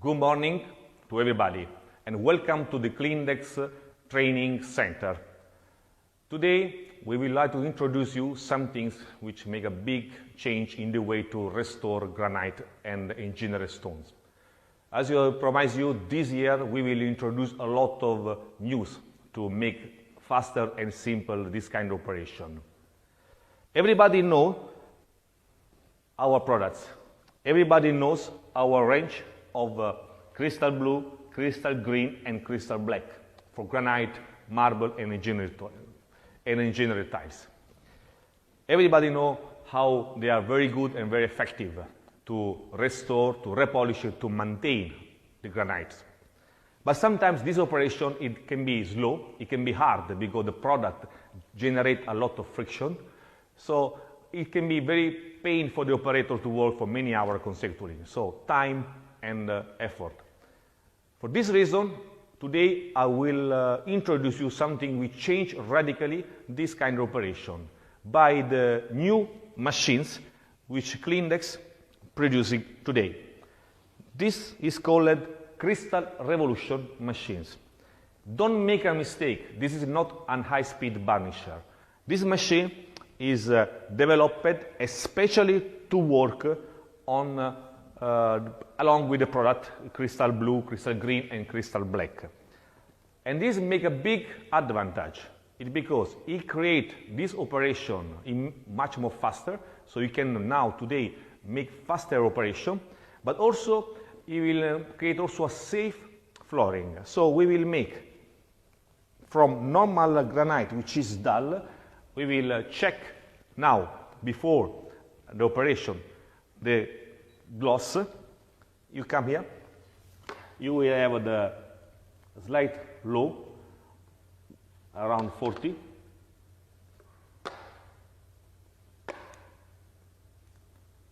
Good morning to everybody and welcome to the CleanDex Training Center. Today we would like to introduce you some things which make a big change in the way to restore granite and engineered stones. As I promised you, this year we will introduce a lot of news to make faster and simple this kind of operation. Everybody knows our products. Everybody knows our range of crystal blue, crystal green and crystal black for granite, marble and engineered tiles. Everybody knows how they are very good and very effective to restore, to repolish, to maintain the granites. But sometimes this operation, it can be slow, it can be hard because the product generates a lot of friction. So it can be very painful for the operator to work for many hours consecutively. So time and effort. For this reason, today I will introduce you something which change radically this kind of operation by the new machines which CleanDex producing today. This is called Crystal Revolution machines. Don't make a mistake, this is not an high-speed burnisher. This machine is developed especially to work on along with the product crystal blue, crystal green and crystal black. And this make a big advantage. It's because it create this operation much more faster, so you can now today make faster operation, but also it will create also a safe flooring. So we will make from normal granite, which is dull, we will check now before the operation the gloss. You come here, you will have the slight low around 40.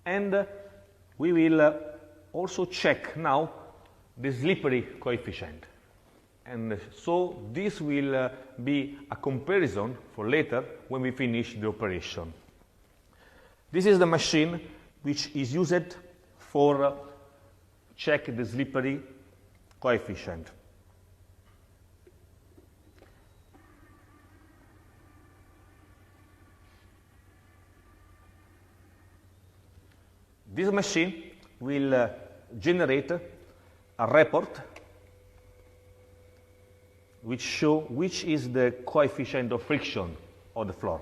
And we will also check now the slippery coefficient. And so this will be a comparison for later when we finish the operation. This is the machine which is used for check the slippery coefficient. This machine will generate a report which shows which is the coefficient of friction of the floor.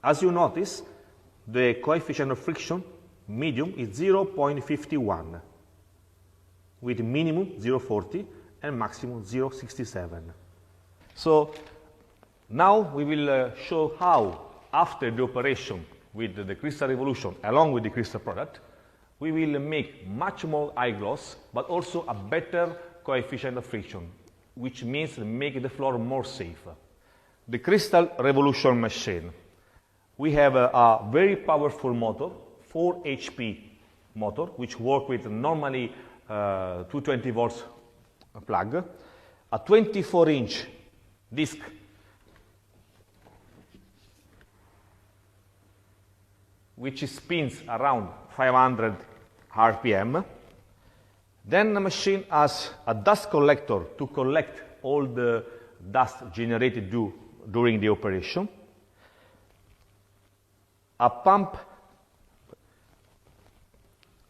As you notice, the coefficient of friction medium is 0.51 with minimum 0.40 and maximum 0.67. So now we will show how after the operation with the Crystal Revolution along with the crystal product, we will make much more high gloss, but also a better coefficient of friction, which means make the floor more safe. The Crystal Revolution machine. We have a very powerful motor, 4 HP motor, which works with normally 220 volts plug, a 24-inch disc which spins around 500 RPM. Then the machine has a dust collector to collect all the dust generated during the operation. A pump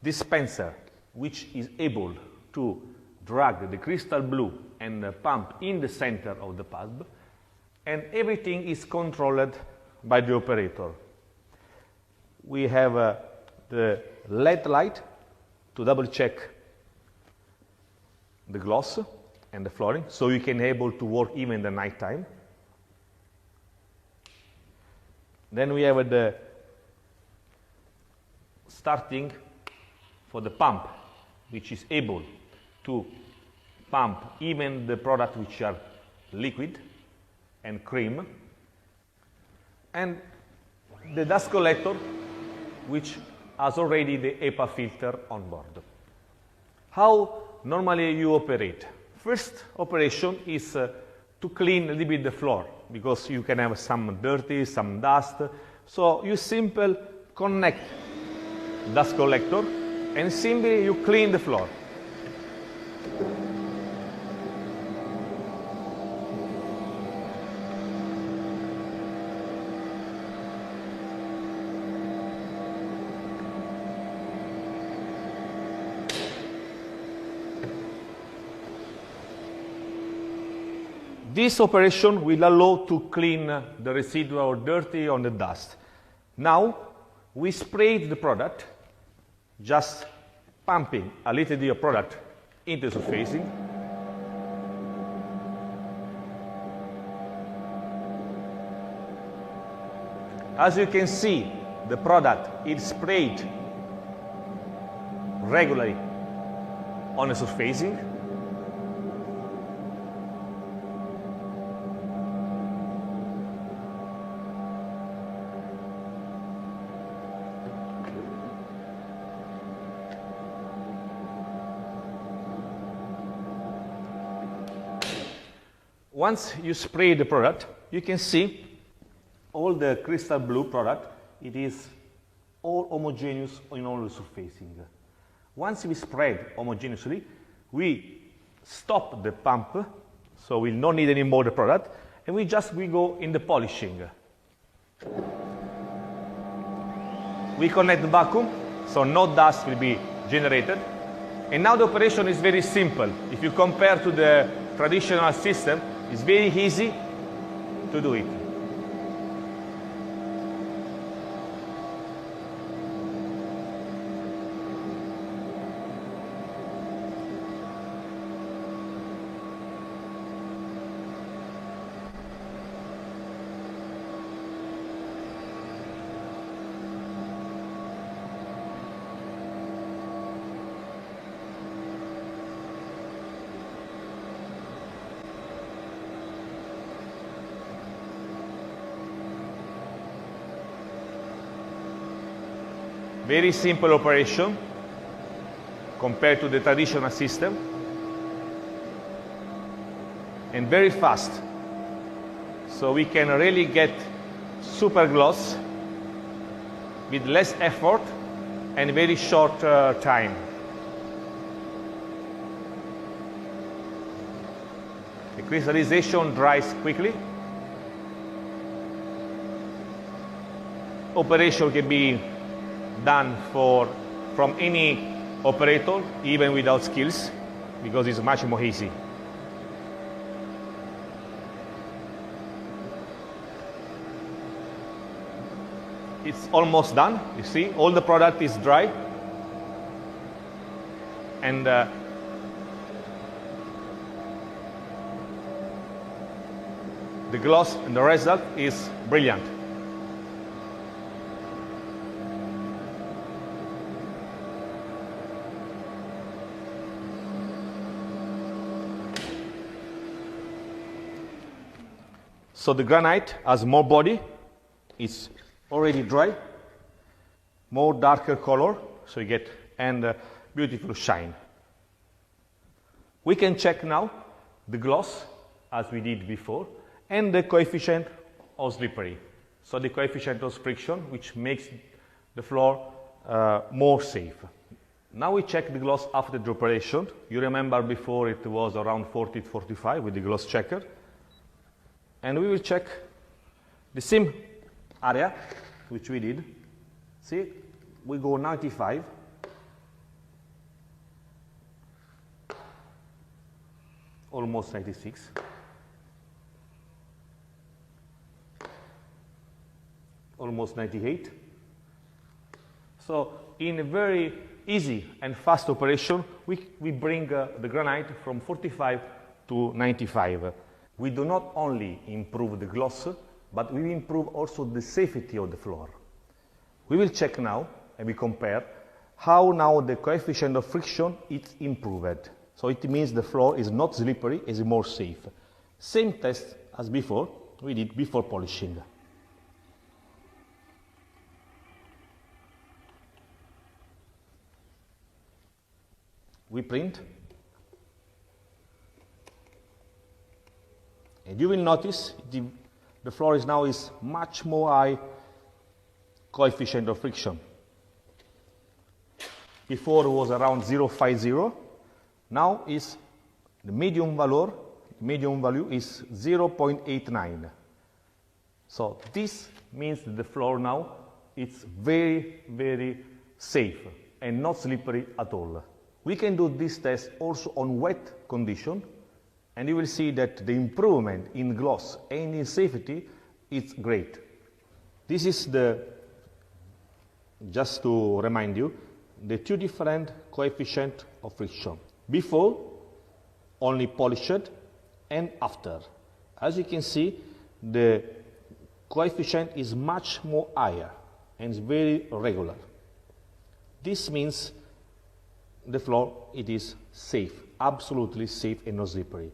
dispenser which is able to drag the crystal blue and pump in the center of the pump, and everything is controlled by the operator. We have the LED light to double check the gloss and the flooring, so you can able to work even in the night time. Then we have the starting for the pump, which is able to pump even the product which are liquid and cream, and the dust collector which has already the HEPA filter on board. How normally you operate? First operation is to clean a little bit the floor, because you can have some dirty, some dust. So you simply connect dust collector, and simply you clean the floor. This operation will allow to clean the residual dirty on the dust. Now, we sprayed the product, just pumping a little bit of product into the surfacing. As you can see, the product is sprayed regularly on the surfacing. Once you spray the product, you can see all the crystal blue product, it is all homogeneous in all the surfacing. Once we spread homogeneously, we stop the pump, so we'll not need any more the product, and we go in the polishing. We connect the vacuum, so no dust will be generated. And now the operation is very simple. If you compare to the traditional system, it's very easy to do it. Very simple operation compared to the traditional system, and very fast. So we can really get super gloss with less effort and very short time. The crystallization dries quickly. Operation can be done from any operator, even without skills, because it's much more easy. It's almost done. You see, all the product is dry, and the gloss and the result is brilliant. So the granite has more body, it's already dry, more darker color, so you get and beautiful shine. We can check now the gloss as we did before and the coefficient of slippery. So the coefficient of friction, which makes the floor more safe. Now we check the gloss after the operation. You remember before it was around 40 to 45 with the gloss checker. And we will check the same area, which we did. See, we go 95. Almost 96. Almost 98. So in a very easy and fast operation, we bring the granite from 45 to 95. We do not only improve the gloss, but we improve also the safety of the floor. We will check now, and we compare, how now the coefficient of friction is improved. So it means the floor is not slippery, is more safe. Same test as before, we did before polishing. We print. And you will notice the floor is now much more high coefficient of friction. Before it was around 0.50. Now is the medium value is 0.89. So this means that the floor now it's very, very safe and not slippery at all. We can do this test also on wet condition, and you will see that the improvement in gloss and in safety is great. This is just to remind you, the two different coefficients of friction. Before, only polished, and after. As you can see, the coefficient is much more higher and is very regular. This means the floor, it is safe, absolutely safe and not slippery.